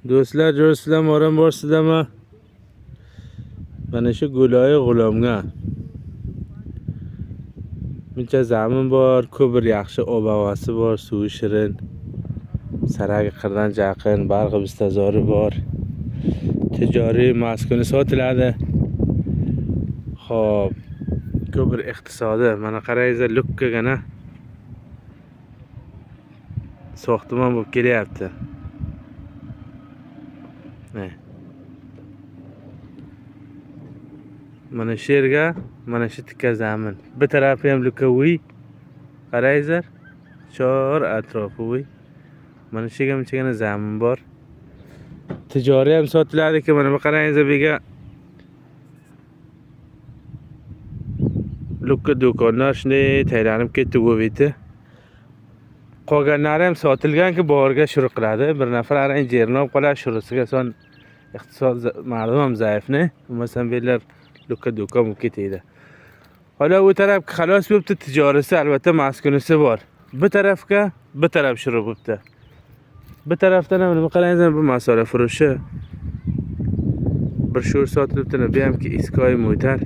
Do'stlar, jo'rsizlar, moram borsizlarmi? Mana shu Go'loyi G'ulomga buncha zamin bor, ko'p bir yaxshi ob-havasi bor, suvi shirin, saragi qirdan yaqin, barg'i bistazori bor. Tijoriy maskuni sotiladi. Xo'p, ko'p bir iqtisodi. Mana qarangizlar, lukkagina so'xtimon bo'lib kelyapti. Mana shu yerga, mana shu tikka zamin. Bir tarafi ham lukaviy. Qarangizlar, chor atrofi. Mana shu yerga bunchagina zamin bor. Tijoriy ham sotiladi ekan. Mana bu qarangizlar, bu yerga lukka do'konlar shunday tayyorlanib ketdi go'viti. Qolganlari ham sotilgan-ki, borga shuru qiladi. Bir nafar arang jerini olib qoladi, shurisiga son iqtisod mardum ham zaifni. Bo'lmasam belar lukka do'kon bo'lib ketadi. Hala u tarafga xalos bo'libdi, tijorisi albatta maskunisi bor. Bir tarafga, bir taraf shuru bo'libdi. Bir tarafdan ham nima qarangizlar, bu masola furushi. Bir shur sotilibdi, bu hamki iskoy mo'tar.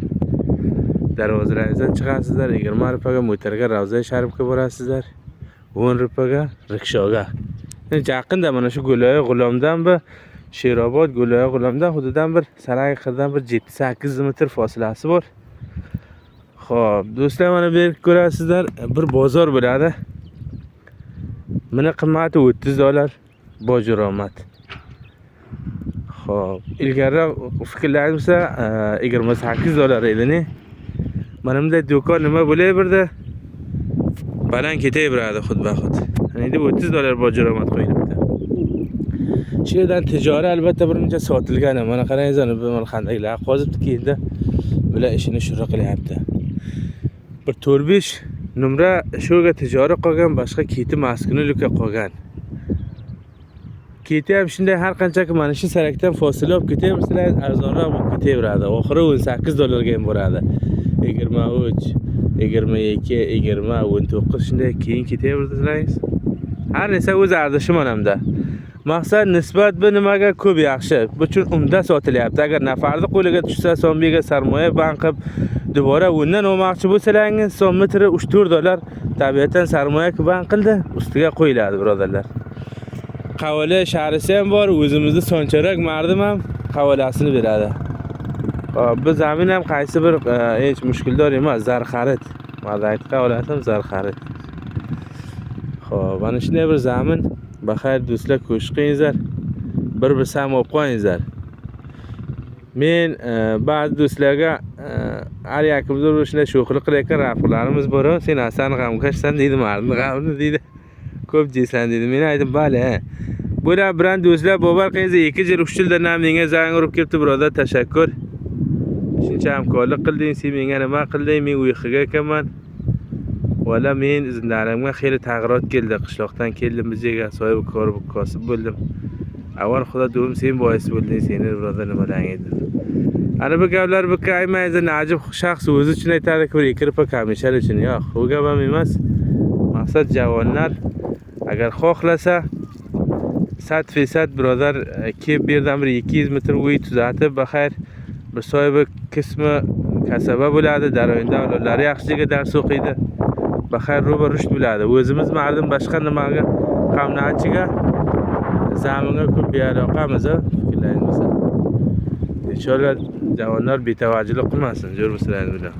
Darvozalaringizdan chiqasizlar, 20 rupaga mo'targa Ravza Sharifga borasizlar. 10 rupaga rikshoga. Yaqinda mana shu Go'loyi G'ulomdan bir Sherobod Go'loyi G'ulomdan hududan bir Saragi qirdan bir 7-8 metr fosilasi bor. Xo'p, do'stlar, mana bu yerga ko'rasizlar, bir bozor bo'ladi. Buni qimmati $30, bojiromat. Xo'p, ilgariroq fikrlarimizsa $28 edi. Mana bunday do'kon nima bo'layverdi? Baland ketaveradi xudba-xud. Endi $30 bojiromat qo'yilibdi. Shu yerdan tijoriy albatta bir muncha sotilgan. Mana qarangizlar, bu xandaqlar qozibdi, keyinda bular ishini shura qilyapti. Bir 4-5 numra shuga tijoriy qolgan, boshqa keti maskuni luka qolgan. Keti ham shunday har qanchaki mana shu sarakdan fosila olib ketaversalar, arzonroq bo'lib ketaveradi. Oxiri $18 ga ham boradi. 23, 22, 20, 19 shunday keyin ketaversangiz, har narsa o'z arzishi manamda. Maqsad nisbat bu nimaga ko'p yaxshi. Bu uchun umda sotilyapti. Agar nafarni qo'liga tushsa, sombiga sarmoya banqib, dubora undan olmoqchi bo'lsangiz, som metri $3-4 tabiatan sarmoya banqildi, ustiga qo'yiladi, birodarlar. Qavali sharisi ham bor, o'zimizning soncharak mardim ham qavalasini beradi. Bu zamin ham qaysi bir hech mushkildor emas, zarxarit. Madayt qavalatim zarxarit. Xo'p, mana shunday bir zamin. Baxayr do'stlar, ko'shib qilingizlar. Bir sam olib qo'yingizlar. Men ba'zi do'stlarga har yakimiz shunday sho'xlik qilayotgan rafqlarimiz bor. Sen Hasan g'amkashsan deydi, mardni g'amni deydi. Ko'p jeysan deydi. Men aytdim, "Bale. Bular bilan do'stlar, bobar qilingizlar, 2 yil 3 yildan ham menga zang urib kelibdi, birodar, tashakkur. Shuncha hamkorlik qilding, sen menga nima qilding? Men uyqiga ekanman. Valla men zindarimga xeyli tag'irot keldi. Qishloqdan keldim, bizga soyib ko'rib kosib bo'ldim. Avval xudo do'm sen bois bo'lding, seni birodar nimadan edi. Ana bu gaplar bu aymaydi, Najib shaxs o'zi uchun aytadi-ku, 2 rupa kamishal uchun. Yo'q, bu gap ham emas. Maqsad javonlar agar xohlasa 100% birodar kelib bu yerdan bir 200 metr uy tuzatib, baxayr bir soyib qismi kasaba bo'ladi, daroyinda avlodlari yaxshiga dars o'qiydi. Baxayr ro'ba rushd bo'ladi. O'zimiz ma'lum boshqa nimaga qamnachiga zaminga ko'p bealoqamiz, fikrlaymiz. Inshaalloh javonlar betavajjilik qilmasin, jo'r bo'lsinlar.